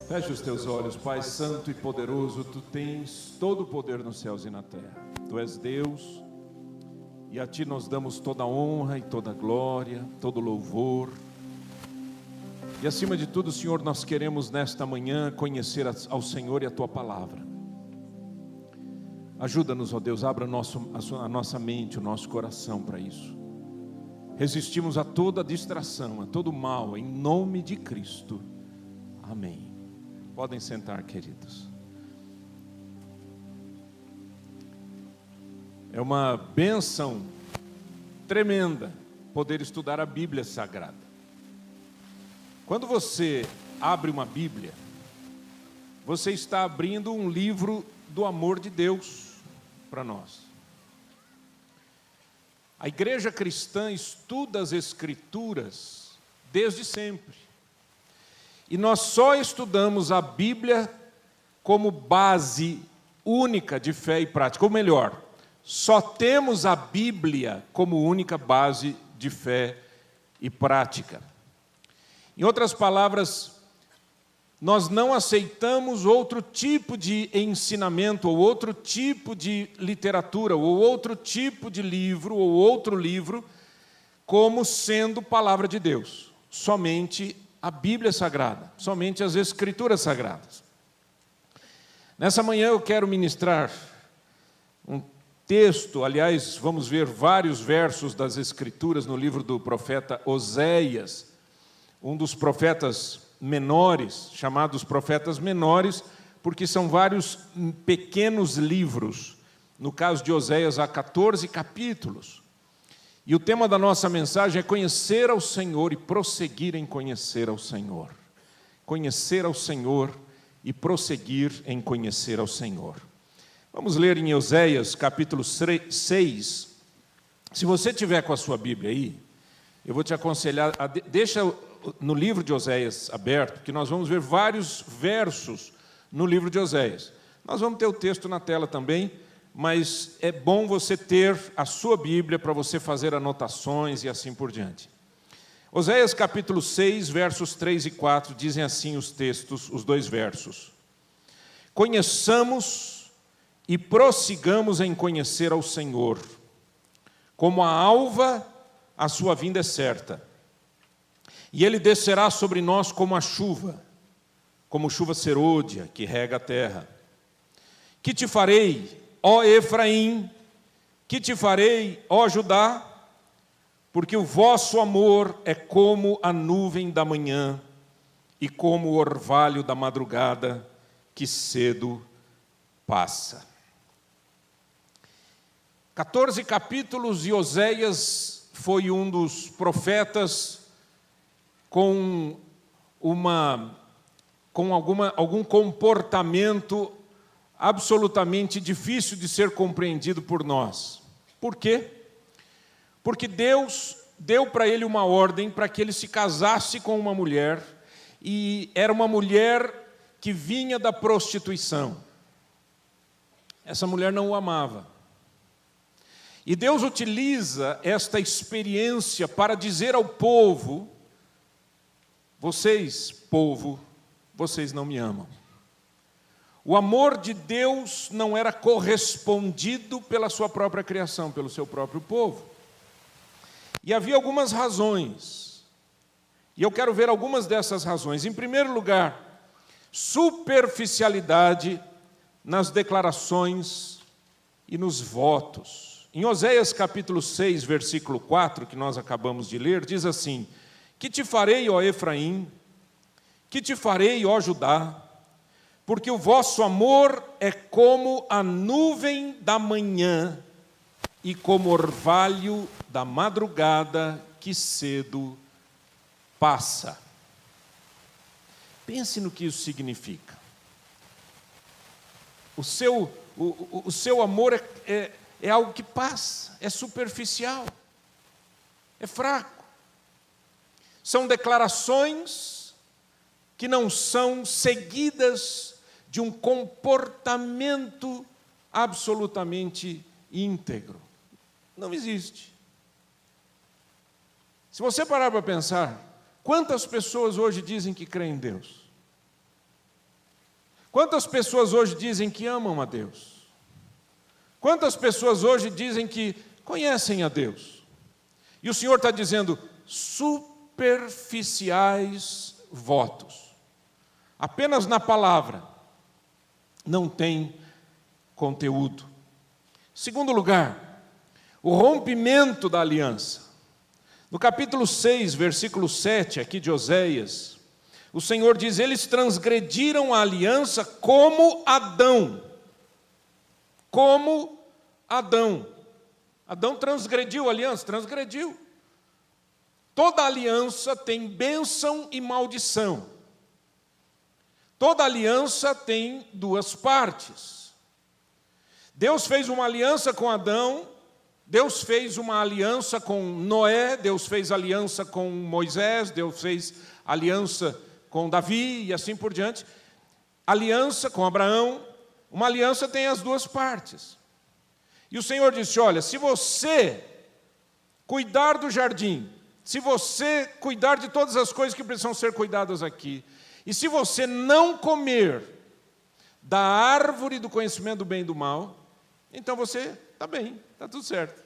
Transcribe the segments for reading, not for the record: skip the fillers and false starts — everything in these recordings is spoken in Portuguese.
Feche os teus olhos, Pai Santo e poderoso, Tu tens todo o poder nos céus e na terra. Tu és Deus e a Ti nós damos toda a honra e toda a glória, todo o louvor. E acima de tudo, Senhor, nós queremos nesta manhã conhecer ao Senhor e a Tua palavra. Ajuda-nos, ó Deus, abra a nossa mente, o nosso coração para isso. Resistimos a toda distração, a todo mal, em nome de Cristo. Amém. Podem sentar, queridos. É uma bênção tremenda poder estudar a Bíblia Sagrada. Quando você abre uma Bíblia, você está abrindo um livro do amor de Deus para nós. A igreja cristã estuda as Escrituras desde sempre. E nós só estudamos a Bíblia como base única de fé e prática. Ou melhor, só temos a Bíblia como única base de fé e prática. Em outras palavras, nós não aceitamos outro tipo de ensinamento, ou outro tipo de literatura, ou outro tipo de livro, ou outro livro, como sendo palavra de Deus. Somente a Bíblia Sagrada, somente as Escrituras Sagradas. Nessa manhã eu quero ministrar um texto, aliás, vamos ver vários versos das Escrituras no livro do profeta Oséias, um dos profetas menores, chamados profetas menores, porque são vários pequenos livros. No caso de Oséias, há 14 capítulos. E o tema da nossa mensagem é conhecer ao Senhor e prosseguir em conhecer ao Senhor. Conhecer ao Senhor e prosseguir em conhecer ao Senhor. Vamos ler em Oséias, capítulo 6. Se você tiver com a sua Bíblia aí, eu vou te aconselhar, deixa no livro de Oséias aberto, porque nós vamos ver vários versos no livro de Oséias. Nós vamos ter o texto na tela também, mas é bom você ter a sua Bíblia para você fazer anotações e assim por diante. Oséias capítulo 6, versos 3 e 4, dizem assim os textos, os dois versos. Conheçamos e prossigamos em conhecer ao Senhor. Como a alva, a sua vinda é certa. E Ele descerá sobre nós como a chuva, como chuva serôdia que rega a terra. Que te farei, ó Efraim, que te farei, ó Judá, porque o vosso amor é como a nuvem da manhã e como o orvalho da madrugada que cedo passa. 14 capítulos e Oséias foi um dos profetas com algum comportamento absolutamente difícil de ser compreendido por nós. Por quê? Porque Deus deu para ele uma ordem para que ele se casasse com uma mulher, e era uma mulher que vinha da prostituição. Essa mulher não o amava. E Deus utiliza esta experiência para dizer ao povo: vocês, povo, vocês não me amam. O amor de Deus não era correspondido pela sua própria criação, pelo seu próprio povo. E havia algumas razões. E eu quero ver algumas dessas razões. Em primeiro lugar, superficialidade nas declarações e nos votos. Em Oséias capítulo 6, versículo 4, que nós acabamos de ler, diz assim: que te farei, ó Efraim, que te farei, ó Judá, porque o vosso amor é como a nuvem da manhã e como o orvalho da madrugada que cedo passa. Pense no que isso significa. O seu amor é algo que passa, é superficial, é fraco. São declarações que não são seguidas de um comportamento absolutamente íntegro. Não existe. Se você parar para pensar, quantas pessoas hoje dizem que creem em Deus? Quantas pessoas hoje dizem que amam a Deus? Quantas pessoas hoje dizem que conhecem a Deus? E o Senhor está dizendo, superficiais votos. Apenas na palavra, não tem conteúdo. Segundo lugar, o rompimento da aliança. No capítulo 6, versículo 7, aqui de Oséias, o Senhor diz, eles transgrediram a aliança como Adão. Como Adão. Adão transgrediu a aliança? Transgrediu. Toda aliança tem bênção e maldição. Toda aliança tem duas partes. Deus fez uma aliança com Adão, Deus fez uma aliança com Noé, Deus fez aliança com Moisés, Deus fez aliança com Davi e assim por diante. Aliança com Abraão, uma aliança tem as duas partes. E o Senhor disse, olha, se você cuidar do jardim, se você cuidar de todas as coisas que precisam ser cuidadas aqui, e se você não comer da árvore do conhecimento do bem e do mal, então você está bem, está tudo certo.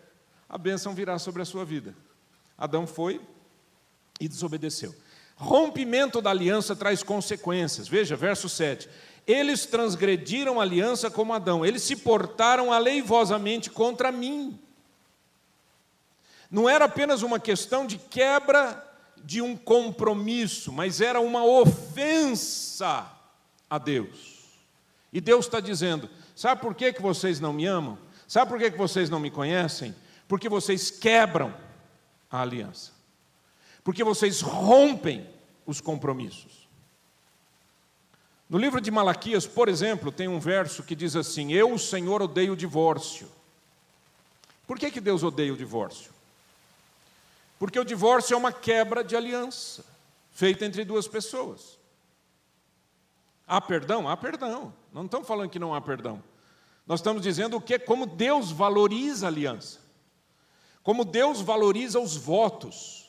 A bênção virá sobre a sua vida. Adão foi e desobedeceu. Rompimento da aliança traz consequências. Veja, verso 7. Eles transgrediram a aliança como Adão. Eles se portaram aleivosamente contra mim. Não era apenas uma questão de quebra de um compromisso, mas era uma ofensa a Deus. E Deus está dizendo, sabe por que vocês não me amam? Sabe por que vocês não me conhecem? Porque vocês quebram a aliança. Porque vocês rompem os compromissos. No livro de Malaquias, por exemplo, tem um verso que diz assim, eu, o Senhor, odeio o divórcio. Por que Deus odeia o divórcio? Porque o divórcio é uma quebra de aliança, feita entre duas pessoas. Há perdão? Há perdão. Não estamos falando que não há perdão. Nós estamos dizendo como Deus valoriza a aliança. Como Deus valoriza os votos.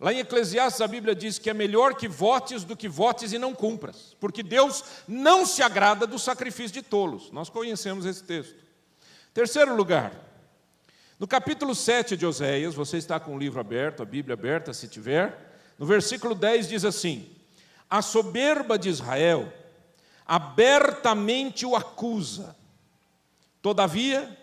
Lá em Eclesiastes a Bíblia diz que é melhor que votes do que votes e não cumpras. Porque Deus não se agrada do sacrifício de tolos. Nós conhecemos esse texto. Terceiro lugar, no capítulo 7 de Oséias, você está com o livro aberto, a Bíblia aberta, se tiver. No versículo 10 diz assim, a soberba de Israel abertamente o acusa. Todavia,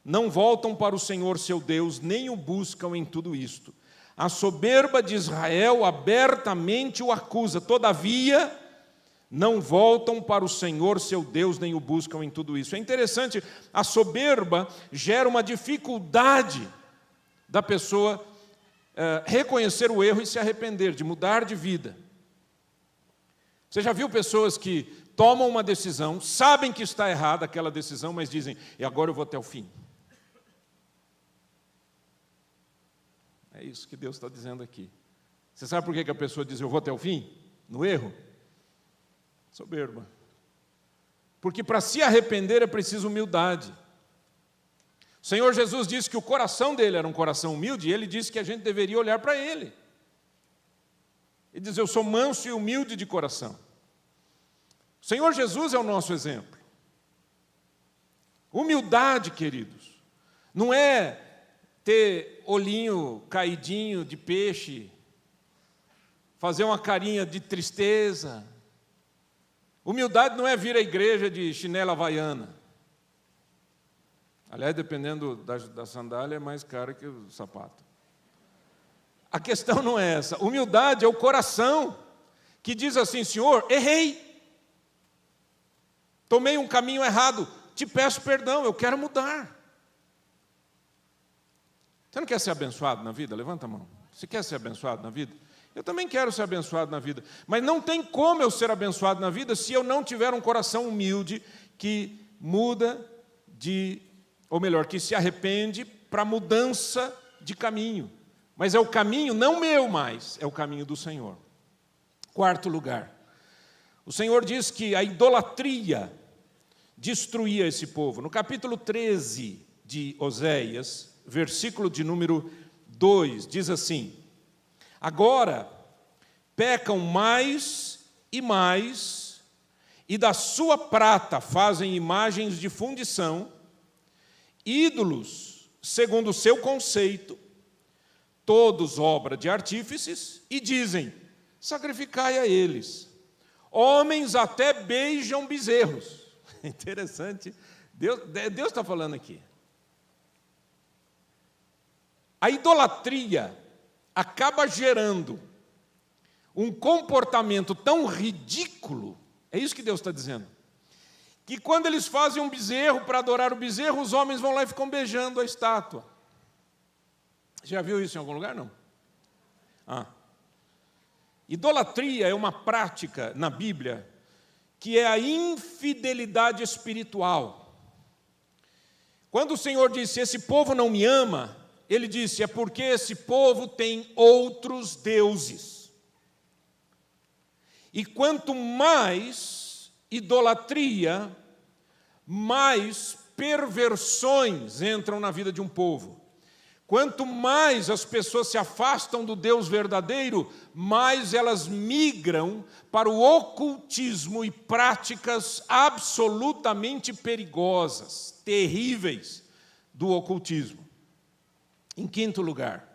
não voltam para o Senhor seu Deus, nem o buscam em tudo isto. A soberba de Israel abertamente o acusa. Todavia, não voltam para o Senhor seu Deus, nem o buscam em tudo isso. É interessante, a soberba gera uma dificuldade da pessoa reconhecer o erro e se arrepender, de mudar de vida. Você já viu pessoas que tomam uma decisão, sabem que está errada aquela decisão, mas dizem, e agora eu vou até o fim. É isso que Deus está dizendo aqui. Você sabe por que a pessoa diz, eu vou até o fim? No erro? Soberba. Porque para se arrepender é preciso humildade. O Senhor Jesus disse que o coração dele era um coração humilde, e ele disse que a gente deveria olhar para ele. Ele diz, eu sou manso e humilde de coração. O Senhor Jesus é o nosso exemplo. Humildade, queridos, não é ter olhinho caidinho de peixe, fazer uma carinha de tristeza. Humildade não é vir à igreja de chinela havaiana. Aliás, dependendo da sandália, é mais caro que o sapato. A questão não é essa. Humildade é o coração que diz assim, Senhor, errei. Tomei um caminho errado. Te peço perdão, eu quero mudar. Você não quer ser abençoado na vida? Levanta a mão. Você quer ser abençoado na vida? Eu também quero ser abençoado na vida. Mas não tem como eu ser abençoado na vida se eu não tiver um coração humilde que muda ou melhor, que se arrepende para mudança de caminho. Mas é o caminho não meu mais, é o caminho do Senhor. Quarto lugar, o Senhor diz que a idolatria destruía esse povo. No capítulo 13 de Oséias, versículo de número 2, diz assim, agora pecam mais, e da sua prata fazem imagens de fundição, ídolos segundo o seu conceito, todos obra de artífices, e dizem: sacrificai a eles. Homens até beijam bezerros. Interessante. Deus está falando aqui. A idolatria acaba gerando um comportamento tão ridículo, é isso que Deus está dizendo, que quando eles fazem um bezerro para adorar o bezerro, os homens vão lá e ficam beijando a estátua. Já viu isso em algum lugar? Não? Idolatria é uma prática na Bíblia que é a infidelidade espiritual. Quando o Senhor disse: esse povo não me ama, Ele disse: é porque esse povo tem outros deuses. E quanto mais idolatria, mais perversões entram na vida de um povo. Quanto mais as pessoas se afastam do Deus verdadeiro, mais elas migram para o ocultismo e práticas absolutamente perigosas, terríveis do ocultismo. Em quinto lugar,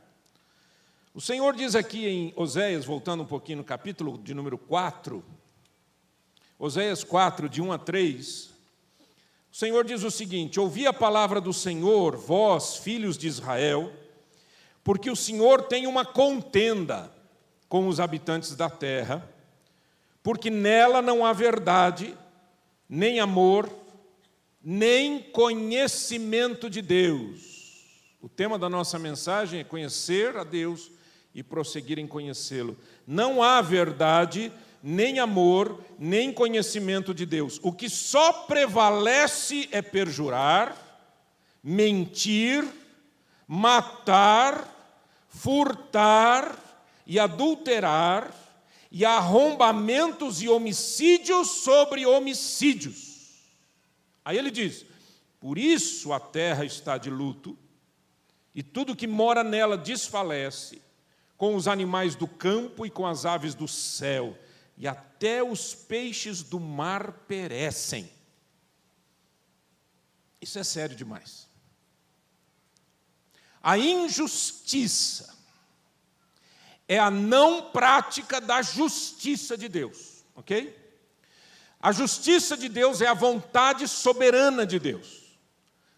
o Senhor diz aqui em Oséias, voltando um pouquinho no capítulo de número 4, Oséias 4, de 1 a 3, o Senhor diz o seguinte: ouvi a palavra do Senhor, vós, filhos de Israel, porque o Senhor tem uma contenda com os habitantes da terra, porque nela não há verdade, nem amor, nem conhecimento de Deus. O tema da nossa mensagem é conhecer a Deus e prosseguir em conhecê-lo. Não há verdade, nem amor, nem conhecimento de Deus. O que só prevalece é perjurar, mentir, matar, furtar e adulterar, e arrombamentos e homicídios sobre homicídios. Aí ele diz: por isso a terra está de luto, e tudo que mora nela desfalece, com os animais do campo e com as aves do céu, e até os peixes do mar perecem. Isso é sério demais. A injustiça é a não prática da justiça de Deus, ok? A justiça de Deus é a vontade soberana de Deus.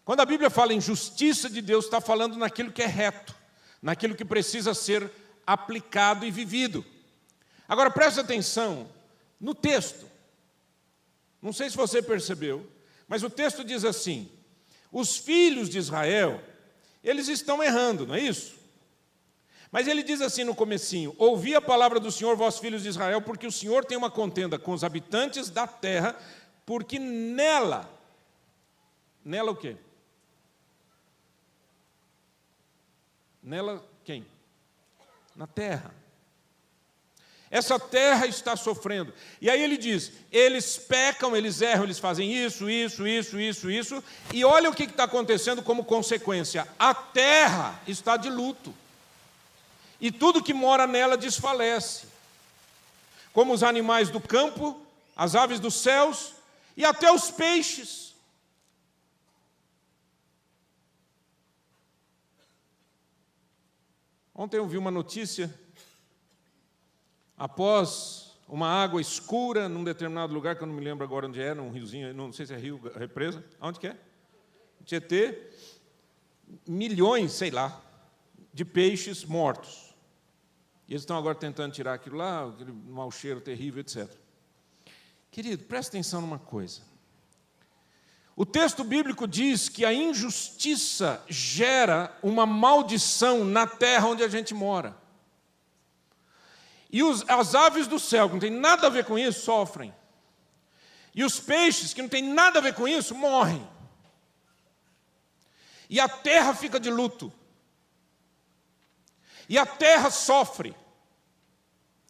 Quando a Bíblia fala em justiça de Deus, está falando naquilo que é reto, naquilo que precisa ser aplicado e vivido. Agora preste atenção no texto. Não sei se você percebeu, mas o texto diz assim: os filhos de Israel, eles estão errando, não é isso? Mas ele diz assim no comecinho: ouvi a palavra do Senhor, vós filhos de Israel, porque o Senhor tem uma contenda com os habitantes da terra, porque nela o quê? Nela quem? Na terra. Essa terra está sofrendo. E aí ele diz: eles pecam, eles erram, eles fazem isso. E olha o que está acontecendo como consequência. A terra está de luto. E tudo que mora nela desfalece. Como os animais do campo, as aves dos céus e até os peixes. Ontem eu vi uma notícia. Após uma água escura num determinado lugar, que eu não me lembro agora onde é, num riozinho, não sei se é rio, represa, onde que é? Tietê, milhões, sei lá, de peixes mortos. E eles estão agora tentando tirar aquilo lá, aquele mau cheiro terrível, etc. Querido, presta atenção numa coisa. O texto bíblico diz que a injustiça gera uma maldição na terra onde a gente mora. E as aves do céu, que não tem nada a ver com isso, sofrem. E os peixes, que não tem nada a ver com isso, morrem. E a terra fica de luto. E a terra sofre.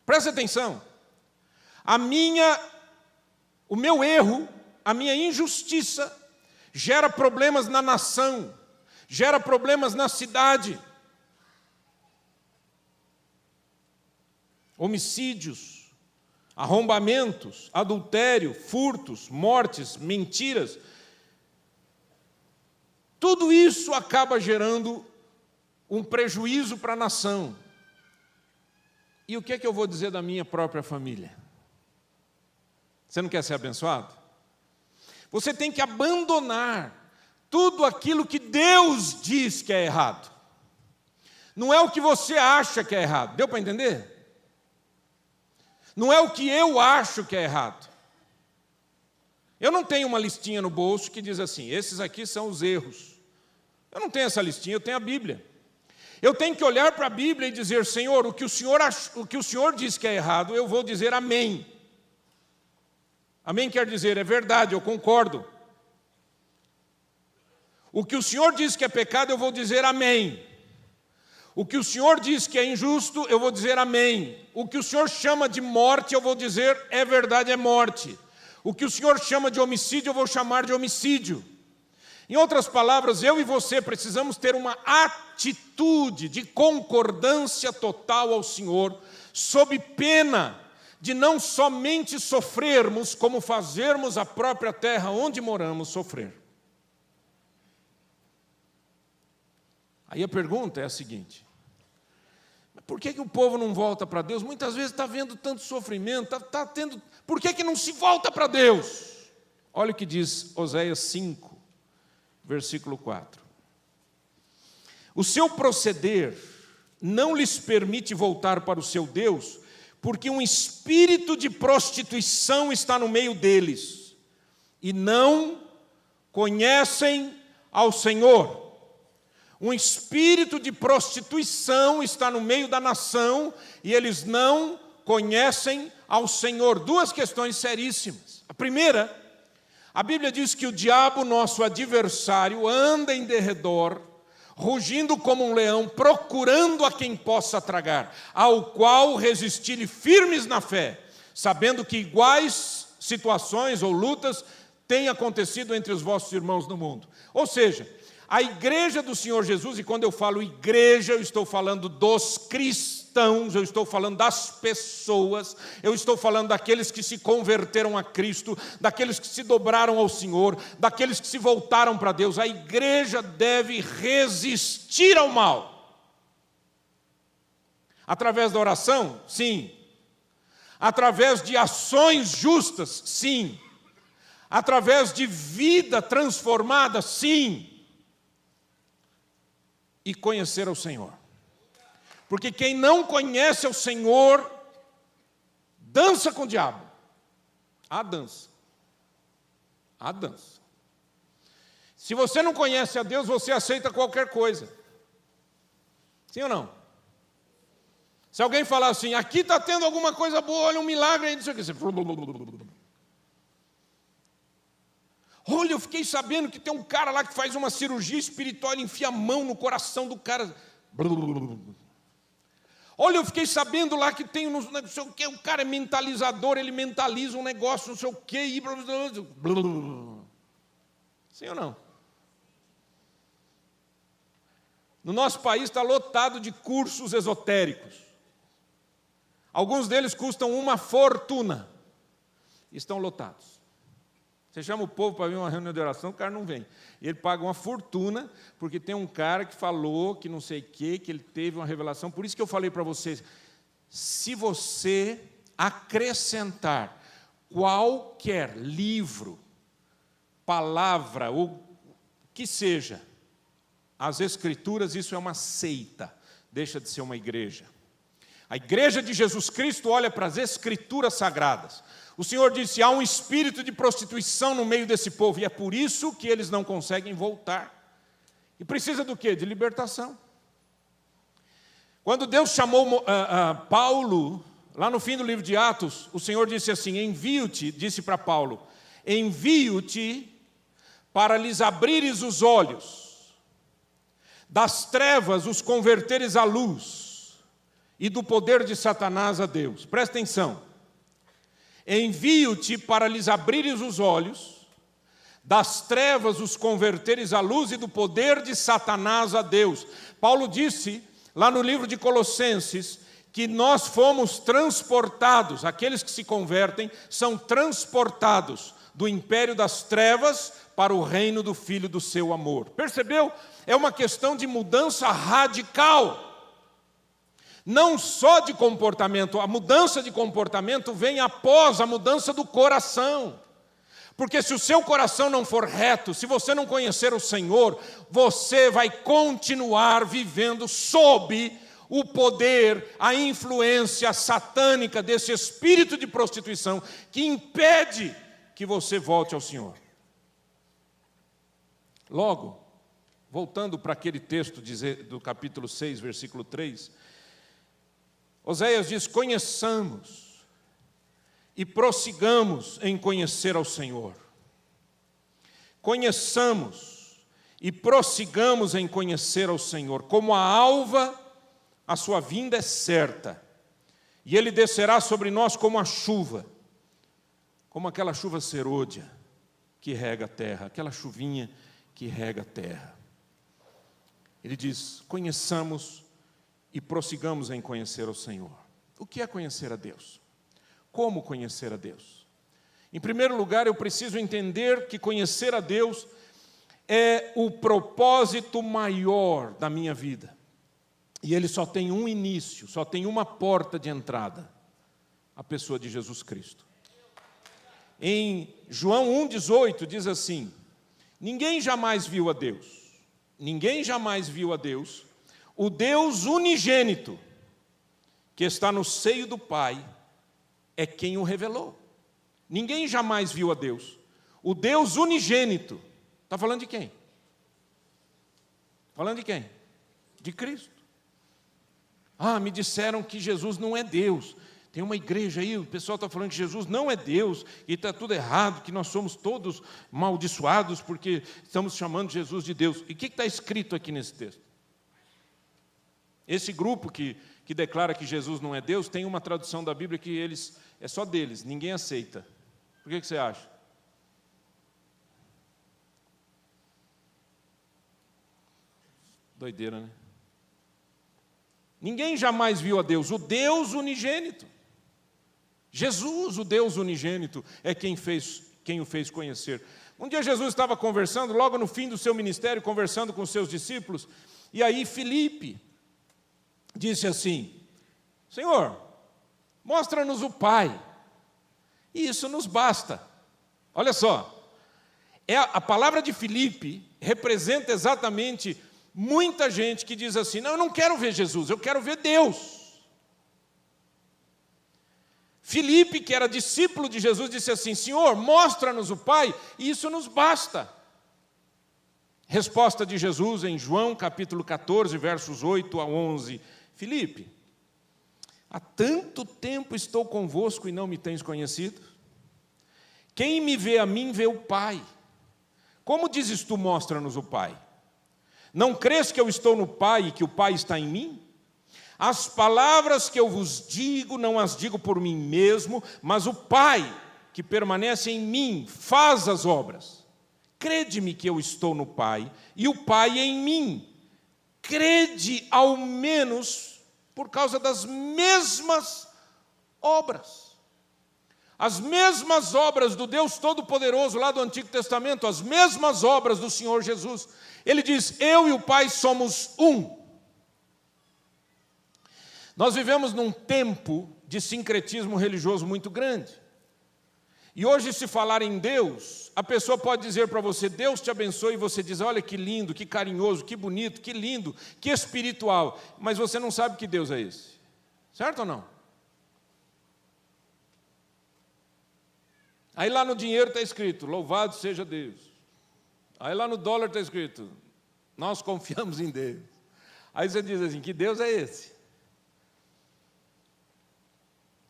Presta atenção. O meu erro, a minha injustiça, gera problemas na nação, gera problemas na cidade. Homicídios, arrombamentos, adultério, furtos, mortes, mentiras. Tudo isso acaba gerando um prejuízo para a nação. E o que é que eu vou dizer da minha própria família? Você não quer ser abençoado? Você tem que abandonar tudo aquilo que Deus diz que é errado. Não é o que você acha que é errado. Deu para entender? Não é o que eu acho que é errado. Eu não tenho uma listinha no bolso que diz assim, esses aqui são os erros. Eu não tenho essa listinha, eu tenho a Bíblia. Eu tenho que olhar para a Bíblia e dizer, Senhor, o que o Senhor diz que é errado, eu vou dizer amém. Amém quer dizer, é verdade, eu concordo. O que o Senhor diz que é pecado, eu vou dizer amém. O que o Senhor diz que é injusto, eu vou dizer amém. O que o Senhor chama de morte, eu vou dizer é verdade, é morte. O que o Senhor chama de homicídio, eu vou chamar de homicídio. Em outras palavras, eu e você precisamos ter uma atitude de concordância total ao Senhor, sob pena de não somente sofrermos, como fazermos a própria terra onde moramos sofrer. Aí a pergunta é a seguinte: por que o povo não volta para Deus? Muitas vezes está vendo tanto sofrimento, está tendo... Por que não se volta para Deus? Olha o que diz Oséias 5, versículo 4. O seu proceder não lhes permite voltar para o seu Deus, porque um espírito de prostituição está no meio deles, e não conhecem ao Senhor. Um espírito de prostituição está no meio da nação e eles não conhecem ao Senhor. Duas questões seríssimas. A primeira, a Bíblia diz que o diabo, nosso adversário, anda em derredor, rugindo como um leão, procurando a quem possa tragar, ao qual resistirem firmes na fé, sabendo que iguais situações ou lutas têm acontecido entre os vossos irmãos no mundo. Ou seja, a igreja do Senhor Jesus, e quando eu falo igreja, eu estou falando dos cristãos, eu estou falando das pessoas, eu estou falando daqueles que se converteram a Cristo, daqueles que se dobraram ao Senhor, daqueles que se voltaram para Deus. A igreja deve resistir ao mal. Através da oração? Sim. Através de ações justas? Sim. Através de vida transformada? Sim. E conhecer ao Senhor. Porque quem não conhece ao Senhor, dança com o diabo. Há dança. Há dança. Se você não conhece a Deus, você aceita qualquer coisa. Sim ou não? Se alguém falar assim, aqui está tendo alguma coisa boa, olha um milagre aí, não sei o que. Você... Olha, eu fiquei sabendo que tem um cara lá que faz uma cirurgia espiritual, ele enfia a mão no coração do cara. Olha, eu fiquei sabendo lá que tem não sei o quê, um cara é mentalizador, ele mentaliza um negócio, não sei o quê. Sim ou não? No nosso país está lotado de cursos esotéricos. Alguns deles custam uma fortuna. Estão lotados. Você chama o povo para vir uma reunião de oração, o cara não vem. E ele paga uma fortuna, porque tem um cara que falou que não sei o quê, que ele teve uma revelação. Por isso que eu falei para vocês, se você acrescentar qualquer livro, palavra, ou que seja, às Escrituras, isso é uma seita, deixa de ser uma igreja. A igreja de Jesus Cristo olha para as Escrituras sagradas. O Senhor disse, há um espírito de prostituição no meio desse povo, e é por isso que eles não conseguem voltar. E precisa do quê? De libertação. Quando Deus chamou Paulo, lá no fim do livro de Atos, o Senhor disse assim, envio-te, disse para Paulo, envio-te para lhes abrires os olhos, das trevas os converteres à luz, e do poder de Satanás a Deus. Presta atenção. Envio-te para lhes abrires os olhos, das trevas os converteres à luz e do poder de Satanás a Deus. Paulo disse, lá no livro de Colossenses, que nós fomos transportados, aqueles que se convertem são transportados do império das trevas para o reino do Filho do seu amor. Percebeu? É uma questão de mudança radical. Não só de comportamento, a mudança de comportamento vem após a mudança do coração. Porque se o seu coração não for reto, se você não conhecer o Senhor, você vai continuar vivendo sob o poder, a influência satânica desse espírito de prostituição que impede que você volte ao Senhor. Logo, voltando para aquele texto do capítulo 6, versículo 3, Oséias diz: conheçamos e prossigamos em conhecer ao Senhor. Conheçamos e prossigamos em conhecer ao Senhor. Como a alva, a sua vinda é certa, e Ele descerá sobre nós como a chuva, como aquela chuva serôdia que rega a terra, aquela chuvinha que rega a terra. Ele diz: conheçamos e prossigamos em conhecer ao Senhor. O que é conhecer a Deus? Como conhecer a Deus? Em primeiro lugar, eu preciso entender que conhecer a Deus é o propósito maior da minha vida. E ele só tem um início, só tem uma porta de entrada: a pessoa de Jesus Cristo. Em João 1,18 diz assim: ninguém jamais viu a Deus, ninguém jamais viu a Deus, o Deus unigênito, que está no seio do Pai, é quem o revelou. Ninguém jamais viu a Deus. O Deus unigênito. Está falando de quem? Falando de quem? De Cristo. Ah, me disseram que Jesus não é Deus. Tem uma igreja aí, o pessoal está falando que Jesus não é Deus, e está tudo errado, que nós somos todos amaldiçoados porque estamos chamando Jesus de Deus. E o que está escrito aqui nesse texto? Esse grupo que declara que Jesus não é Deus, tem uma tradução da Bíblia que é só deles, ninguém aceita. Por que você acha? Doideira, né? Ninguém jamais viu a Deus, o Deus unigênito. Jesus, o Deus unigênito, é quem o fez conhecer. Um dia Jesus estava conversando, logo no fim do seu ministério, conversando com os seus discípulos, e aí Filipe disse assim: Senhor, mostra-nos o Pai, e isso nos basta. Olha só, a palavra de Filipe representa exatamente muita gente que diz assim: não, eu não quero ver Jesus, eu quero ver Deus. Filipe, que era discípulo de Jesus, disse assim: Senhor, mostra-nos o Pai, e isso nos basta. Resposta de Jesus em João capítulo 14, versos 8 a 11. Filipe, há tanto tempo estou convosco e não me tens conhecido? Quem me vê a mim, vê o Pai. Como dizes tu, mostra-nos o Pai? Não crês que eu estou no Pai e que o Pai está em mim? As palavras que eu vos digo, não as digo por mim mesmo, mas o Pai, que permanece em mim, faz as obras. Crede-me que eu estou no Pai, e o Pai em mim. Crede ao menos por causa das mesmas obras. As mesmas obras do Deus Todo-Poderoso lá do Antigo Testamento, as mesmas obras do Senhor Jesus. Ele diz: eu e o Pai somos um. Nós vivemos num tempo de sincretismo religioso muito grande. E hoje, se falar em Deus, a pessoa pode dizer para você: Deus te abençoe, e você diz: olha que lindo, que carinhoso, que bonito, que lindo, que espiritual. Mas você não sabe que Deus é esse. Certo ou não? Aí lá no dinheiro está escrito: louvado seja Deus. Aí lá no dólar está escrito: nós confiamos em Deus. Aí você diz assim: que Deus é esse?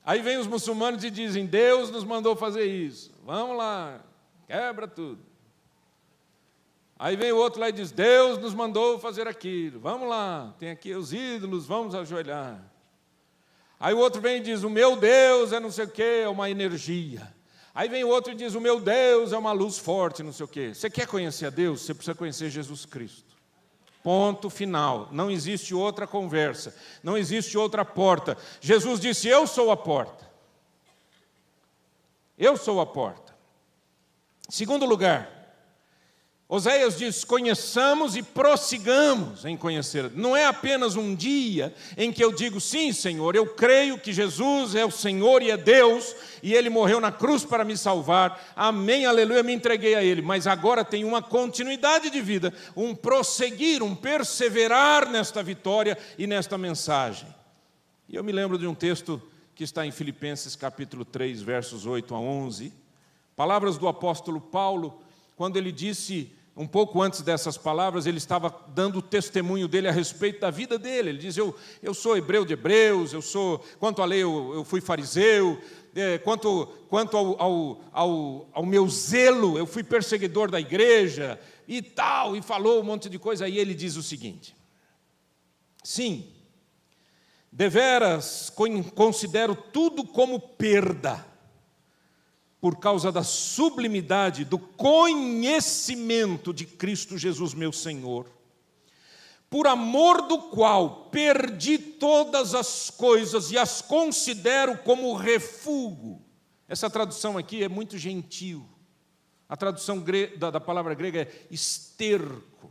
Aí vem os muçulmanos e dizem: Deus nos mandou fazer isso. Vamos lá, quebra tudo. Aí vem o outro lá e diz: Deus nos mandou fazer aquilo. Vamos lá, tem aqui os ídolos, vamos ajoelhar. Aí o outro vem e diz: o meu Deus é não sei o quê, é uma energia. Aí vem o outro e diz: o meu Deus é uma luz forte, não sei o quê. Você quer conhecer a Deus? Você precisa conhecer Jesus Cristo. Ponto final. Não existe outra conversa. Não existe outra porta. Jesus disse: eu sou a porta. Eu sou a porta. Segundo lugar, Oséias diz: conheçamos e prossigamos em conhecer. Não é apenas um dia em que eu digo: sim, Senhor, eu creio que Jesus é o Senhor e é Deus, e Ele morreu na cruz para me salvar, amém, aleluia, me entreguei a Ele. Mas agora tem uma continuidade de vida, um prosseguir, um perseverar nesta vitória e nesta mensagem. E eu me lembro de um texto que está em Filipenses capítulo 3, versos 8 a 11, palavras do apóstolo Paulo, quando ele disse, um pouco antes dessas palavras, ele estava dando o testemunho dele a respeito da vida dele. Ele diz: eu sou hebreu de hebreus, quanto à lei eu fui fariseu, quanto ao meu zelo, eu fui perseguidor da igreja, e tal, e falou um monte de coisa. Aí ele diz o seguinte: sim, deveras considero tudo como perda, por causa da sublimidade do conhecimento de Cristo Jesus, meu Senhor, por amor do qual perdi todas as coisas e as considero como refúgio. Essa tradução aqui é muito gentil. A tradução da palavra grega é esterco.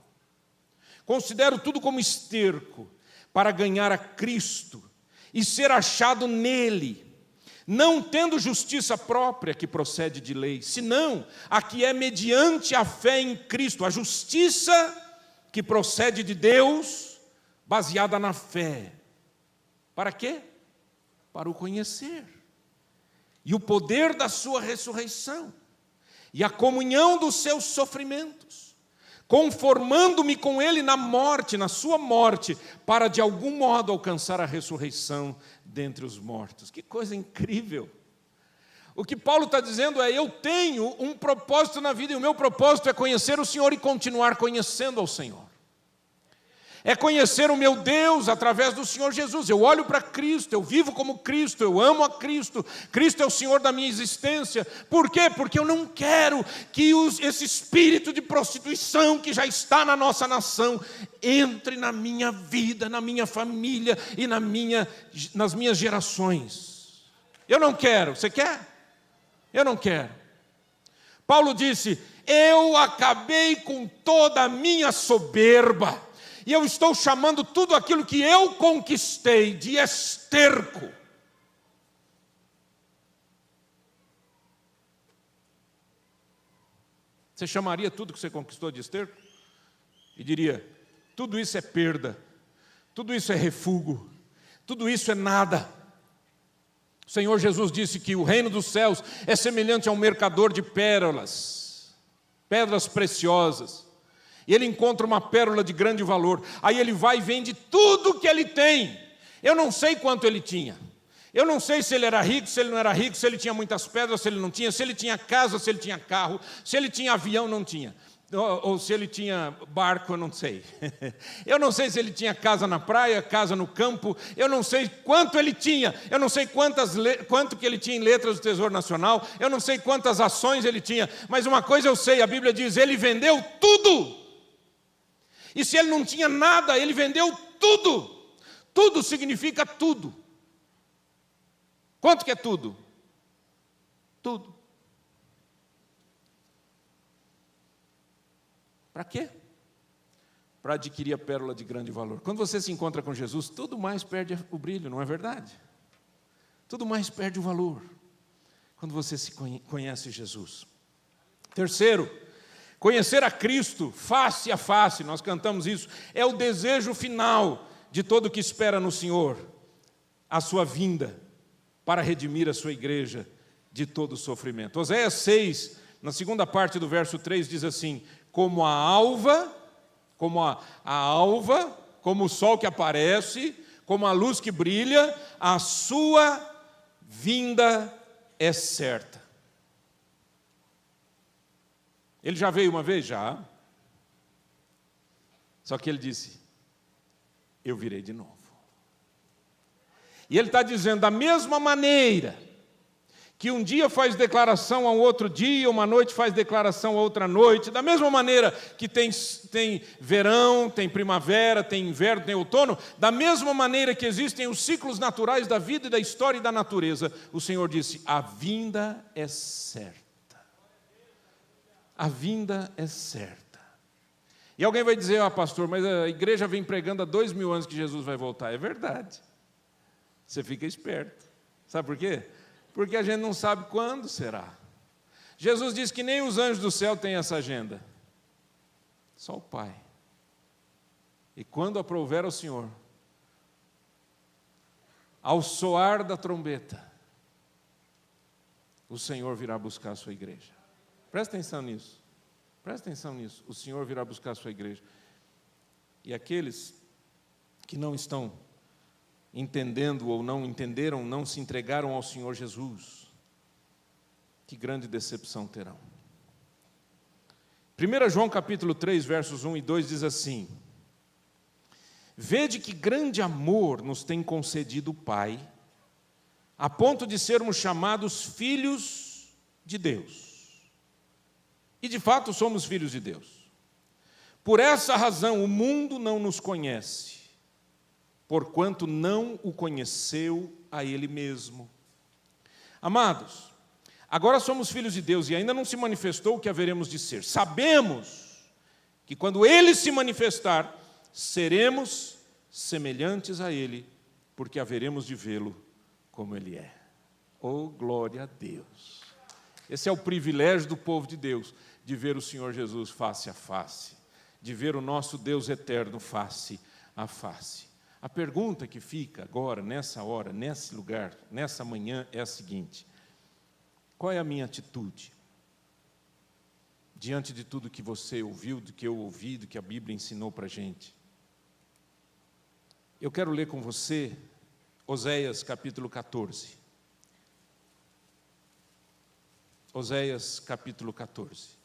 Considero tudo como esterco, para ganhar a Cristo e ser achado nele, não tendo justiça própria que procede de lei, senão a que é mediante a fé em Cristo, a justiça que procede de Deus, baseada na fé. Para quê? Para o conhecer, e o poder da sua ressurreição, e a comunhão dos seus sofrimentos, conformando-me com ele na morte, na sua morte, para de algum modo alcançar a ressurreição dentre os mortos. Que coisa incrível! O que Paulo está dizendo é: eu tenho um propósito na vida, e o meu propósito é conhecer o Senhor e continuar conhecendo ao Senhor. É conhecer o meu Deus através do Senhor Jesus. Eu olho para Cristo, eu vivo como Cristo, eu amo a Cristo. Cristo é o Senhor da minha existência. Por quê? Porque eu não quero que esse espírito de prostituição que já está na nossa nação entre na minha vida, na minha família e nas minhas gerações. Eu não quero. Você quer? Eu não quero. Paulo disse: eu acabei com toda a minha soberba, e eu estou chamando tudo aquilo que eu conquistei de esterco. Você chamaria tudo que você conquistou de esterco? E diria: tudo isso é perda, tudo isso é refúgio, tudo isso é nada. O Senhor Jesus disse que o reino dos céus é semelhante a um mercador de pérolas, pedras preciosas. E ele encontra uma pérola de grande valor. Aí ele vai e vende tudo que ele tem. Eu não sei quanto ele tinha. Eu não sei se ele era rico, se ele não era rico, se ele tinha muitas pedras, se ele não tinha, se ele tinha casa, se ele tinha carro, se ele tinha avião, não tinha. Ou se ele tinha barco, eu não sei. Eu não sei se ele tinha casa na praia, casa no campo. Eu não sei quanto ele tinha. Eu não sei quanto que ele tinha em letras do Tesouro Nacional. Eu não sei quantas ações ele tinha. Mas uma coisa eu sei, a Bíblia diz: ele vendeu tudo. E se ele não tinha nada, ele vendeu tudo. Tudo significa tudo. Quanto que é tudo? Tudo. Para quê? Para adquirir a pérola de grande valor. Quando você se encontra com Jesus, tudo mais perde o brilho, não é verdade? Tudo mais perde o valor quando você se conhece Jesus. Terceiro, conhecer a Cristo face a face, nós cantamos isso, é o desejo final de todo que espera no Senhor, a sua vinda para redimir a sua igreja de todo sofrimento. Oséias 6, na segunda parte do verso 3, diz assim: como a alva, como o sol que aparece, como a luz que brilha, a sua vinda é certa. Ele já veio uma vez? Já. Só que ele disse: eu virei de novo. E ele está dizendo: da mesma maneira que um dia faz declaração a um outro dia, uma noite faz declaração a outra noite, da mesma maneira que tem verão, tem primavera, tem inverno, tem outono, da mesma maneira que existem os ciclos naturais da vida e da história e da natureza, o Senhor disse: a vinda é certa. A vinda é certa. E alguém vai dizer: pastor, mas a igreja vem pregando há 2000 anos que Jesus vai voltar. É verdade. Você fica esperto. Sabe por quê? Porque a gente não sabe quando será. Jesus disse que nem os anjos do céu têm essa agenda. Só o Pai. E quando aprouver ao Senhor, ao soar da trombeta, o Senhor virá buscar a sua igreja. Presta atenção nisso. Presta atenção nisso. O Senhor virá buscar a sua igreja. E aqueles que não estão entendendo ou não entenderam, não se entregaram ao Senhor Jesus, que grande decepção terão. 1 João capítulo 3, versos 1 e 2 diz assim: vede que grande amor nos tem concedido o Pai, a ponto de sermos chamados filhos de Deus. E de fato somos filhos de Deus. Por essa razão o mundo não nos conhece, porquanto não o conheceu a Ele mesmo. Amados, agora somos filhos de Deus e ainda não se manifestou o que haveremos de ser. Sabemos que quando Ele se manifestar, seremos semelhantes a Ele, porque haveremos de vê-lo como Ele é. Oh, glória a Deus! Esse é o privilégio do povo de Deus, de ver o Senhor Jesus face a face, de ver o nosso Deus eterno face a face. A pergunta que fica agora, nessa hora, nesse lugar, nessa manhã, é a seguinte: qual é a minha atitude diante de tudo que você ouviu, do que eu ouvi, do que a Bíblia ensinou para a gente? Eu quero ler com você Oséias capítulo 14. Oséias capítulo 14.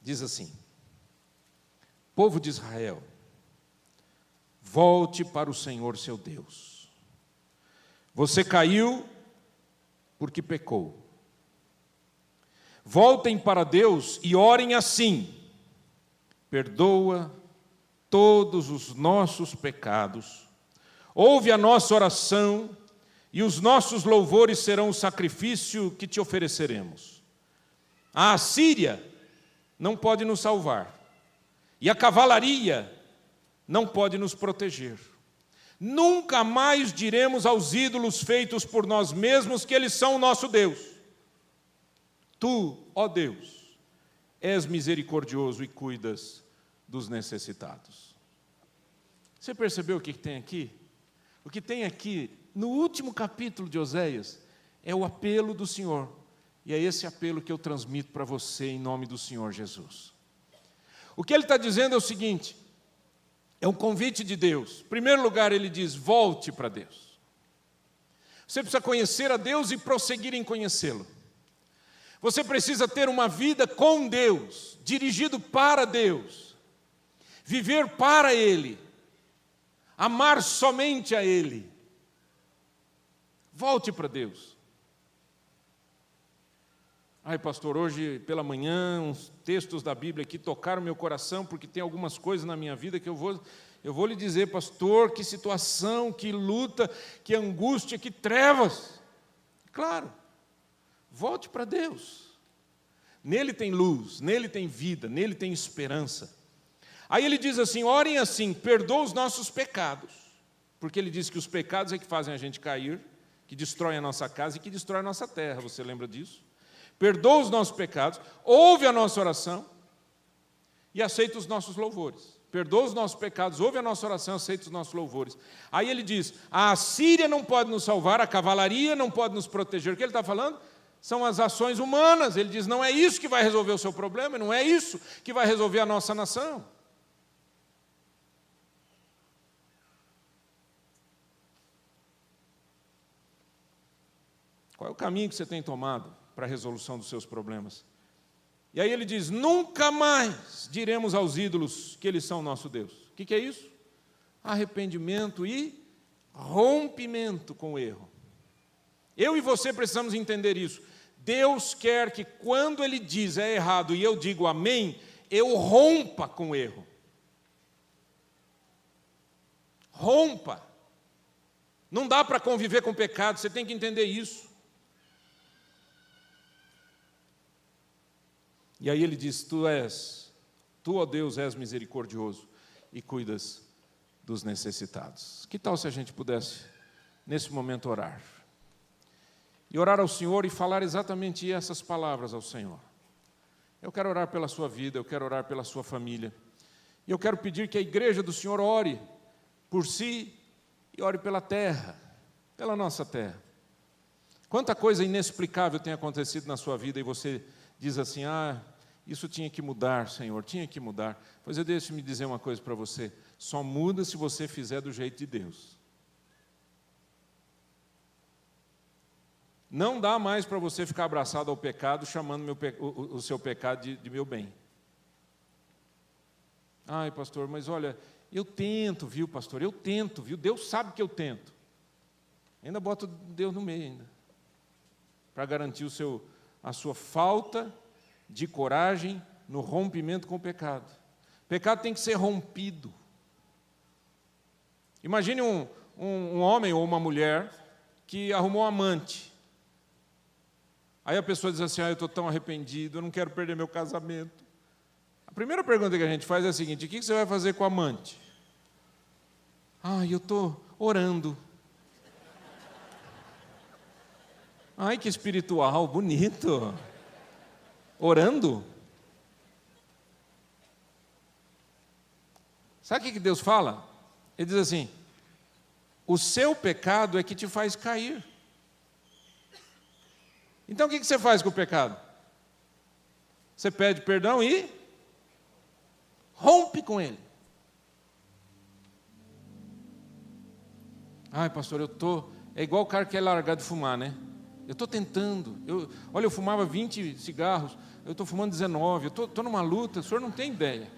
Diz assim: povo de Israel, volte para o Senhor seu Deus. Você caiu porque pecou. Voltem para Deus e orem assim: perdoa todos os nossos pecados, ouve a nossa oração, e os nossos louvores serão o sacrifício que te ofereceremos. A Assíria não pode nos salvar, e a cavalaria não pode nos proteger. Nunca mais diremos aos ídolos feitos por nós mesmos que eles são o nosso Deus. Tu, ó Deus, és misericordioso e cuidas dos necessitados. Você percebeu o que tem aqui? O que tem aqui, no último capítulo de Oséias, é o apelo do Senhor. E é esse apelo que eu transmito para você em nome do Senhor Jesus. O que ele está dizendo é o seguinte: é um convite de Deus. Em primeiro lugar, ele diz: volte para Deus. Você precisa conhecer a Deus e prosseguir em conhecê-lo. Você precisa ter uma vida com Deus, dirigido para Deus, viver para Ele, amar somente a Ele. Volte para Deus. Ai, pastor, hoje pela manhã, uns textos da Bíblia aqui tocaram meu coração, porque tem algumas coisas na minha vida que eu vou lhe dizer, pastor, que situação, que luta, que angústia, que trevas. Claro, volte para Deus. Nele tem luz, nele tem vida, nele tem esperança. Aí ele diz assim: orem assim, perdoa os nossos pecados, porque ele diz que os pecados é que fazem a gente cair, que destroem a nossa casa e que destrói a nossa terra. Você lembra disso? Perdoa os nossos pecados, ouve a nossa oração e aceita os nossos louvores. Perdoa os nossos pecados, ouve a nossa oração, aceita os nossos louvores. Aí ele diz: a Assíria não pode nos salvar, a cavalaria não pode nos proteger. O que ele está falando? São as ações humanas. Ele diz: não é isso que vai resolver o seu problema, não é isso que vai resolver a nossa nação. Qual é o caminho que você tem tomado para a resolução dos seus problemas? E aí ele diz: nunca mais diremos aos ídolos que eles são nosso Deus. O que é isso? Arrependimento e rompimento com o erro. Eu e você precisamos entender isso. Deus quer que quando Ele diz é errado e eu digo amém, eu rompa com o erro. Rompa. Não dá para conviver com o pecado, você tem que entender isso. E aí ele diz, tu, ó Deus, és misericordioso e cuidas dos necessitados. Que tal se a gente pudesse, nesse momento, orar? E orar ao Senhor e falar exatamente essas palavras ao Senhor. Eu quero orar pela sua vida, eu quero orar pela sua família. E eu quero pedir que a igreja do Senhor ore por si e ore pela terra, pela nossa terra. Quanta coisa inexplicável tem acontecido na sua vida e você diz assim, isso tinha que mudar, Senhor, tinha que mudar. Pois deixe-me dizer uma coisa para você, só muda se você fizer do jeito de Deus. Não dá mais para você ficar abraçado ao pecado, chamando o seu pecado de meu bem. Ai, pastor, mas olha, eu tento, viu, pastor? Eu tento, viu? Deus sabe que eu tento. Ainda boto Deus no meio ainda. Para garantir a sua falta de coragem no rompimento com o pecado. O pecado tem que ser rompido. Imagine um homem ou uma mulher que arrumou um amante. Aí a pessoa diz assim, eu estou tão arrependido, eu não quero perder meu casamento. A primeira pergunta que a gente faz é a seguinte, o que você vai fazer com o amante? Eu estou orando. Ai, que espiritual, bonito. Orando? Sabe o que Deus fala? Ele diz assim, o seu pecado é que te faz cair. Então o que você faz com o pecado? Você pede perdão e rompe com ele. Ai, pastor, é igual o cara que quer largar de fumar, né? Eu estou tentando. Eu fumava 20 cigarros, eu estou fumando 19, eu estou numa luta, o senhor não tem ideia.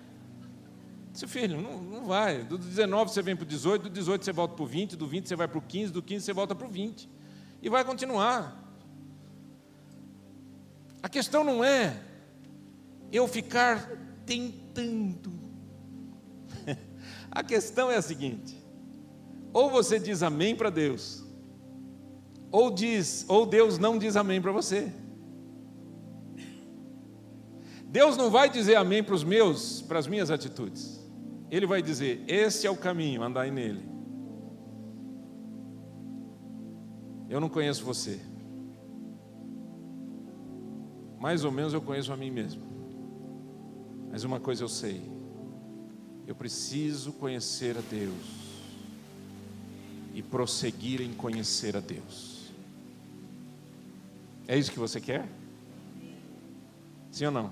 Disse, filho, não vai. Do 19 você vem para o 18, do 18 você volta para o 20, do 20 você vai para o 15, do 15 você volta para o 20. E vai continuar. A questão não é eu ficar tentando. A questão é a seguinte, ou você diz amém para Deus, ou Deus não diz amém para você. Deus não vai dizer amém para as minhas atitudes. Ele vai dizer, esse é o caminho, andai nele. Eu não conheço você. Mais ou menos eu conheço a mim mesmo. Mas uma coisa eu sei. Eu preciso conhecer a Deus. E prosseguir em conhecer a Deus. É isso que você quer? Sim ou não?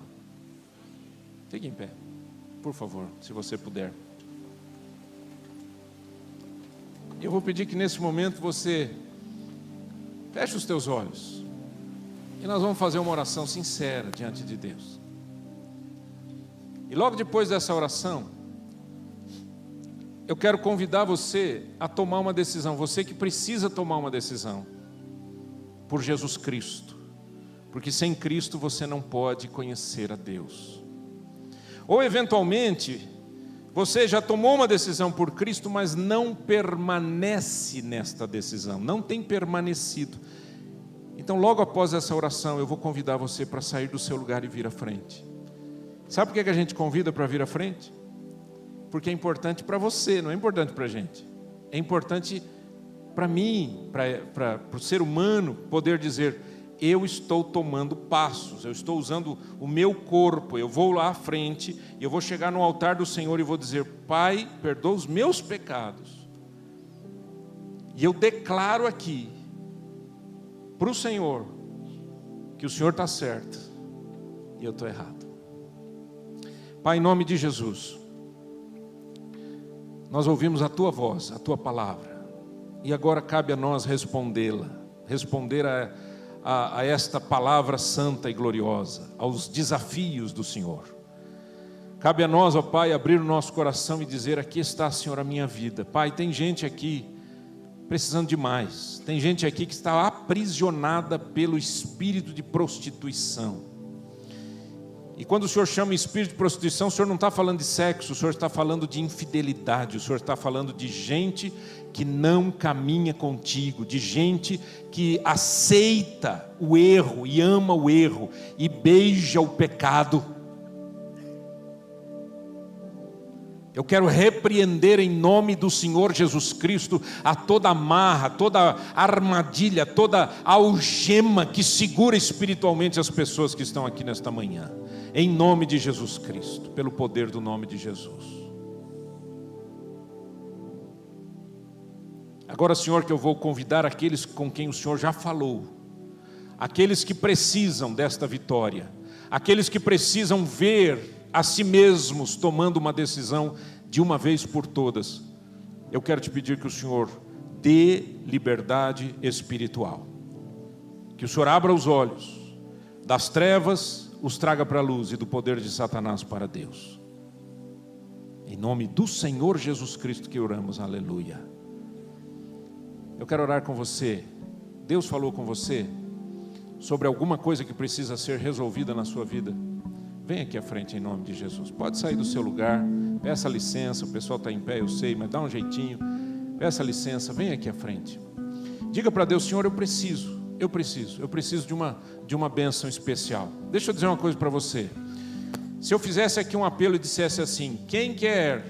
Fique em pé, por favor, se você puder. Eu vou pedir que nesse momento você feche os teus olhos. E nós vamos fazer uma oração sincera diante de Deus. E logo depois dessa oração, eu quero convidar você a tomar uma decisão. Você que precisa tomar uma decisão. Por Jesus Cristo. Porque sem Cristo você não pode conhecer a Deus. Ou eventualmente, você já tomou uma decisão por Cristo, mas não permanece nesta decisão. Não tem permanecido. Então, logo após essa oração, eu vou convidar você para sair do seu lugar e vir à frente. Sabe por que a gente convida para vir à frente? Porque é importante para você, não é importante para a gente. É importante para mim, para o ser humano poder dizer, eu estou tomando passos, eu estou usando o meu corpo, eu vou lá à frente, e eu vou chegar no altar do Senhor e vou dizer, Pai, perdoa os meus pecados. E eu declaro aqui, para o Senhor, que o Senhor está certo e eu estou errado. Pai, em nome de Jesus, nós ouvimos a Tua voz, a Tua palavra, e agora cabe a nós respondê-la, responder a esta palavra santa e gloriosa, aos desafios do Senhor. Cabe a nós, ó Pai, abrir o nosso coração e dizer, aqui está, Senhor, a minha vida. Pai, tem gente aqui precisando de mais. Tem gente aqui que está aprisionada pelo espírito de prostituição. E quando o Senhor chama espírito de prostituição, o Senhor não está falando de sexo, o Senhor está falando de infidelidade, o Senhor está falando de gente que não caminha contigo, de gente que aceita o erro e ama o erro e beija o pecado. Eu quero repreender em nome do Senhor Jesus Cristo a toda amarra, toda armadilha, toda algema que segura espiritualmente as pessoas que estão aqui nesta manhã. Em nome de Jesus Cristo, pelo poder do nome de Jesus. Agora, Senhor, que eu vou convidar aqueles com quem o Senhor já falou, aqueles que precisam desta vitória, aqueles que precisam ver a si mesmos tomando uma decisão de uma vez por todas. Eu quero te pedir que o Senhor dê liberdade espiritual, que o Senhor abra os olhos das trevas, os traga para a luz, e do poder de Satanás para Deus. Em nome do Senhor Jesus Cristo que oramos, aleluia. Eu quero orar com você. Deus falou com você sobre alguma coisa que precisa ser resolvida na sua vida? Vem aqui à frente em nome de Jesus. Pode sair do seu lugar, peça licença. O pessoal está em pé, eu sei, mas dá um jeitinho. Peça licença, vem aqui à frente. Diga para Deus: Senhor, eu preciso de uma bênção especial. Deixa eu dizer uma coisa para você. Se eu fizesse aqui um apelo e dissesse assim: quem quer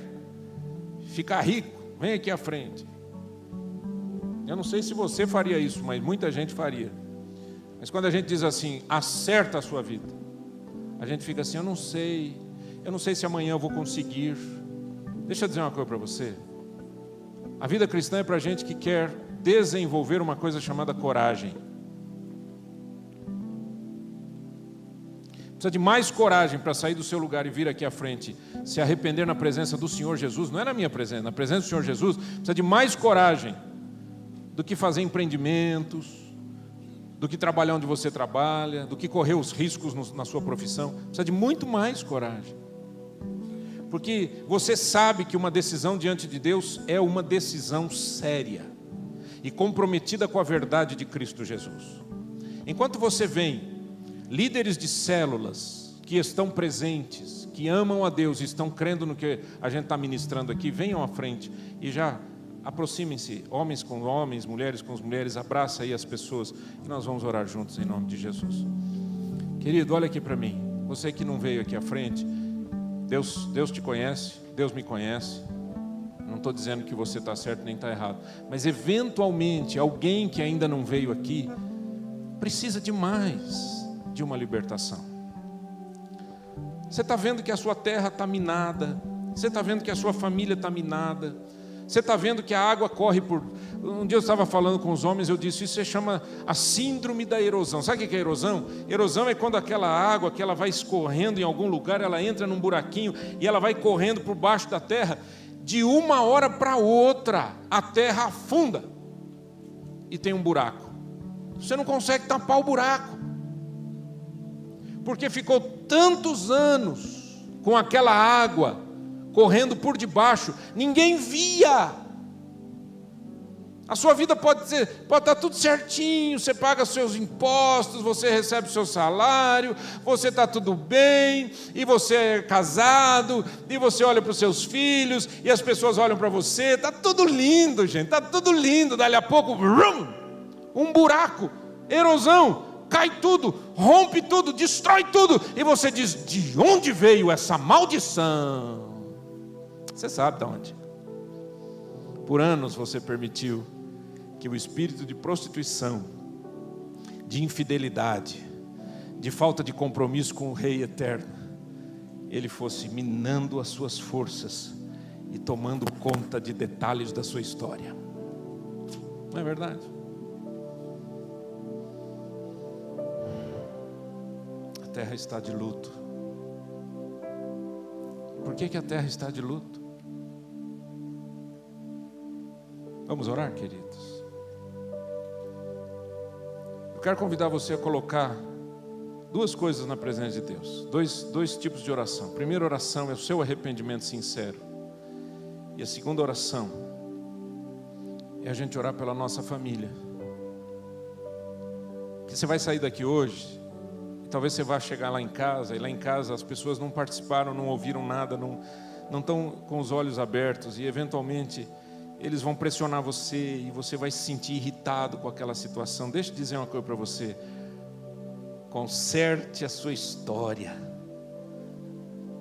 ficar rico, vem aqui à frente. Eu não sei se você faria isso, mas muita gente faria. Mas quando a gente diz assim: acerta a sua vida, a gente fica assim: eu não sei se amanhã eu vou conseguir. Deixa eu dizer uma coisa para você. A vida cristã é para gente que quer desenvolver uma coisa chamada coragem. Precisa de mais coragem para sair do seu lugar e vir aqui à frente, se arrepender na presença do Senhor Jesus. Não é na minha presença, na presença do Senhor Jesus. Precisa de mais coragem do que fazer empreendimentos, do que trabalhar onde você trabalha, do que correr os riscos na sua profissão. Precisa de muito mais coragem, porque você sabe que uma decisão diante de Deus é uma decisão séria e comprometida com a verdade de Cristo Jesus. Enquanto você vem líderes de células que estão presentes, que amam a Deus e estão crendo no que a gente está ministrando aqui, venham à frente e já aproximem-se, homens com homens, mulheres com mulheres, abraça aí as pessoas e nós vamos orar juntos em nome de Jesus. Querido, olha aqui para mim, você que não veio aqui à frente, Deus te conhece, Deus me conhece. Não estou dizendo que você está certo nem está errado, mas eventualmente alguém que ainda não veio aqui precisa de mais de uma libertação. Você está vendo que a sua terra está minada, você está vendo que a sua família está minada, você está vendo que a água corre por... Um dia eu estava falando com os homens, eu disse, isso se chama a síndrome da erosão. Sabe o que é erosão? Erosão é quando aquela água que ela vai escorrendo em algum lugar, ela entra num buraquinho e ela vai correndo por baixo da terra. De uma hora para outra, a terra afunda e tem um buraco. Você não consegue tapar o buraco, porque ficou tantos anos com aquela água correndo por debaixo, ninguém via. A sua vida pode estar tudo certinho, você paga seus impostos, você recebe seu salário, você está tudo bem, e você é casado, e você olha para os seus filhos, e as pessoas olham para você, está tudo lindo, gente, está tudo lindo. Dali a pouco, um buraco, erosão, cai tudo, rompe tudo, destrói tudo, e você diz, de onde veio essa maldição? Você sabe de onde. Por anos você permitiu que o espírito de prostituição, de infidelidade, de falta de compromisso com o Rei Eterno, ele fosse minando as suas forças e tomando conta de detalhes da sua história. Não é verdade? A terra está de luto. Por que a terra está de luto? Vamos orar, queridos? Eu quero convidar você a colocar duas coisas na presença de Deus. Dois tipos de oração. A primeira oração é o seu arrependimento sincero. E a segunda oração é a gente orar pela nossa família. Porque você vai sair daqui hoje, e talvez você vá chegar lá em casa, e lá em casa as pessoas não participaram, não ouviram nada, não estão com os olhos abertos, e eventualmente eles vão pressionar você, e você vai se sentir irritado com aquela situação. Deixa eu dizer uma coisa para você: conserte a sua história,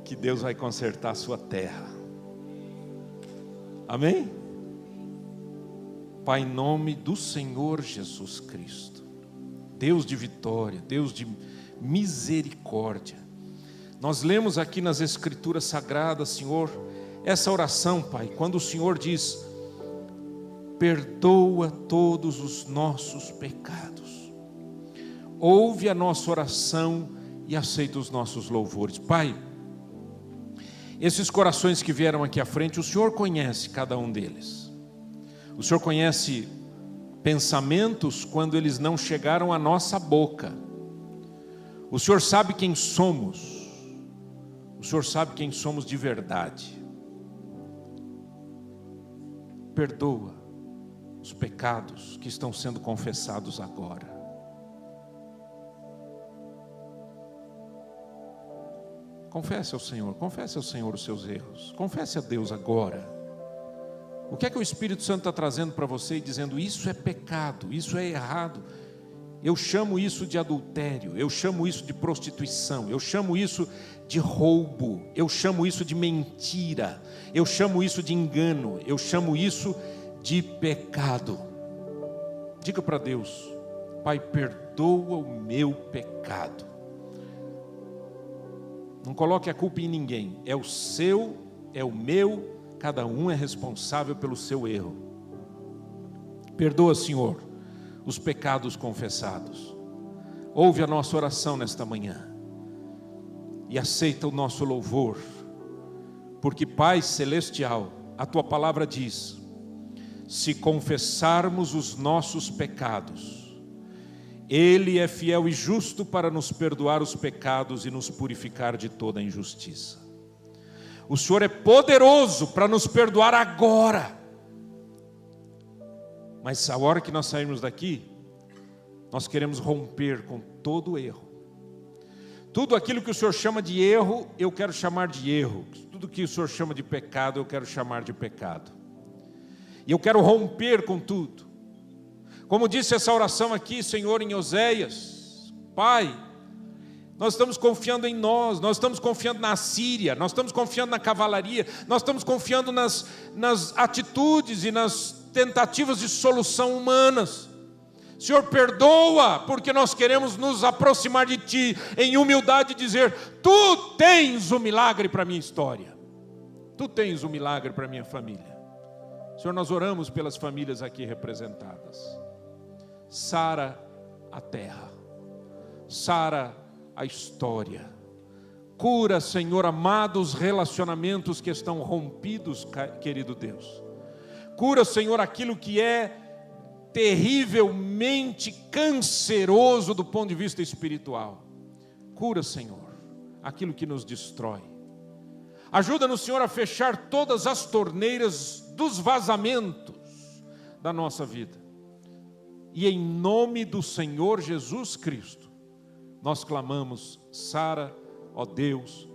que Deus vai consertar a sua terra. Amém? Pai, em nome do Senhor Jesus Cristo, Deus de vitória, Deus de misericórdia, nós lemos aqui nas Escrituras Sagradas, Senhor, essa oração, Pai, quando o Senhor diz: perdoa todos os nossos pecados, ouve a nossa oração e aceita os nossos louvores. Pai, esses corações que vieram aqui à frente, o Senhor conhece cada um deles. O Senhor conhece pensamentos quando eles não chegaram à nossa boca. O Senhor sabe quem somos. O Senhor sabe quem somos de verdade. Perdoa os pecados que estão sendo confessados agora. Confesse ao Senhor os seus erros. Confesse a Deus agora. O que é que o Espírito Santo está trazendo para você e dizendo: isso é pecado, isso é errado. Eu chamo isso de adultério, eu chamo isso de prostituição, eu chamo isso de roubo, eu chamo isso de mentira, eu chamo isso de engano, eu chamo isso de pecado. Diga para Deus: Pai, perdoa o meu pecado. Não coloque a culpa em ninguém, é o seu, é o meu, cada um é responsável pelo seu erro. Perdoa, Senhor, os pecados confessados. Ouve a nossa oração nesta manhã e aceita o nosso louvor, porque, Pai Celestial, a Tua palavra diz: se confessarmos os nossos pecados, Ele é fiel e justo para nos perdoar os pecados e nos purificar de toda injustiça. O Senhor é poderoso para nos perdoar agora. Mas a hora que nós sairmos daqui, nós queremos romper com todo erro. Tudo aquilo que o Senhor chama de erro, eu quero chamar de erro. Tudo que o Senhor chama de pecado, eu quero chamar de pecado. E eu quero romper com tudo. Como disse essa oração aqui, Senhor, em Oséias: Pai, nós estamos confiando em nós estamos confiando na Síria, nós estamos confiando na cavalaria, nós estamos confiando nas atitudes e nas tentativas de solução humanas. Senhor, perdoa, porque nós queremos nos aproximar de Ti em humildade e dizer: Tu tens o milagre para a minha história, Tu tens o milagre para a minha família. Senhor, nós oramos pelas famílias aqui representadas. Sara a terra, sara a história, cura, Senhor amado, os relacionamentos que estão rompidos, querido Deus. Cura, Senhor, aquilo que é terrivelmente canceroso do ponto de vista espiritual. Cura, Senhor, aquilo que nos destrói. Ajuda-nos, Senhor, a fechar todas as torneiras dos vazamentos da nossa vida. E em nome do Senhor Jesus Cristo, nós clamamos: sara, ó Deus,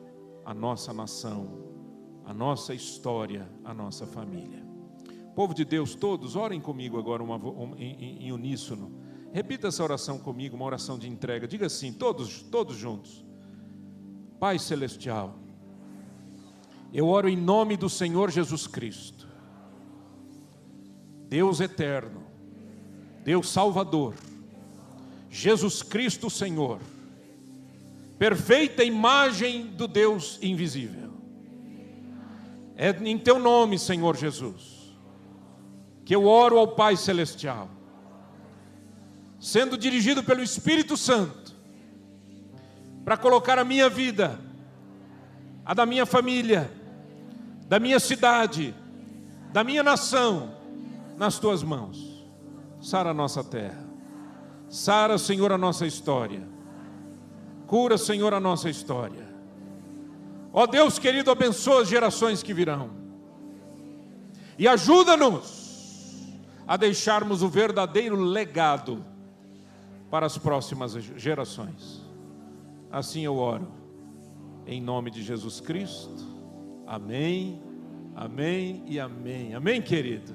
a nossa nação, a nossa história, a nossa família. Povo de Deus, todos, orem comigo agora em uníssono. Repita essa oração comigo, uma oração de entrega. Diga assim, todos juntos: Pai Celestial, eu oro em nome do Senhor Jesus Cristo, Deus eterno, Deus Salvador, Jesus Cristo Senhor, perfeita imagem do Deus invisível. É em Teu nome, Senhor Jesus, que eu oro ao Pai Celestial, sendo dirigido pelo Espírito Santo, para colocar a minha vida, a da minha família, da minha cidade, da minha nação, nas Tuas mãos. Sara a nossa terra, sara, Senhor, a nossa história, cura, Senhor, a nossa história. Ó Deus querido, abençoa as gerações que virão, e ajuda-nos a deixarmos o verdadeiro legado para as próximas gerações. Assim eu oro, em nome de Jesus Cristo. Amém, amém e amém. Amém, querido?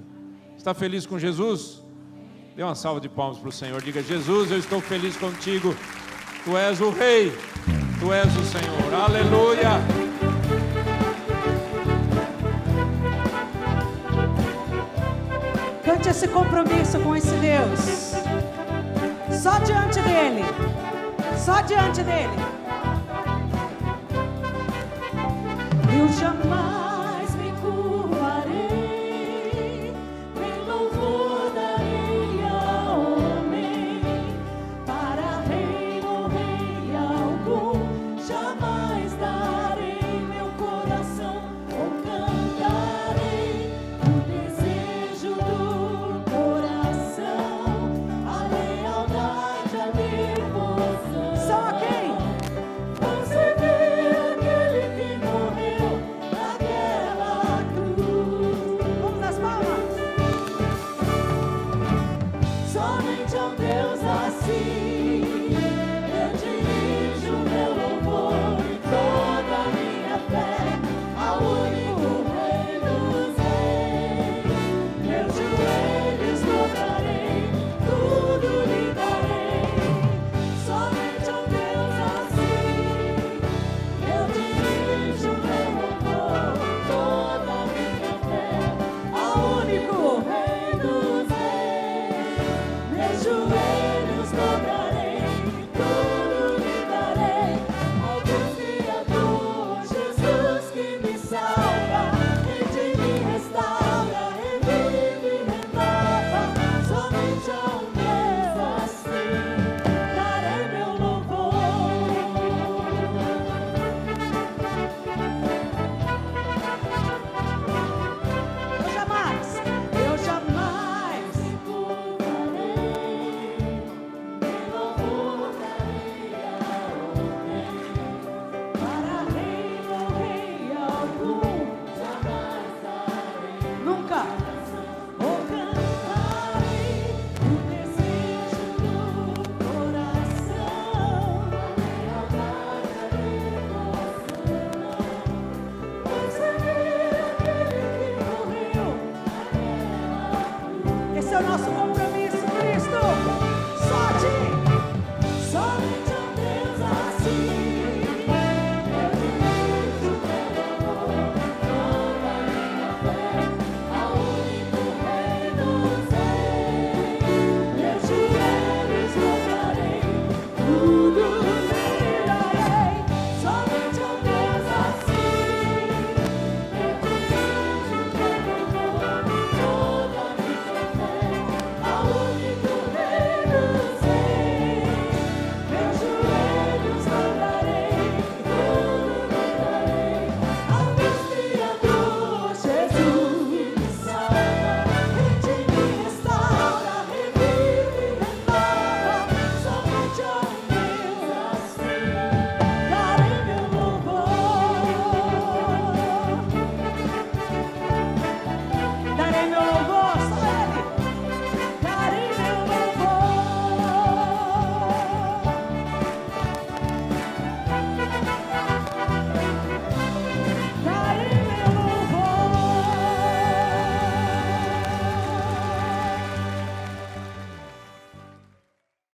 Está feliz com Jesus? Dê uma salva de palmas para o Senhor. Diga: Jesus, eu estou feliz contigo. Tu és o Rei, Tu és o Senhor. Aleluia. Cante esse compromisso com esse Deus. Só diante dEle. Só diante dEle. Eu jamais me curvarei, nem louvor darei ao homem, para reino rei algum jamais darei.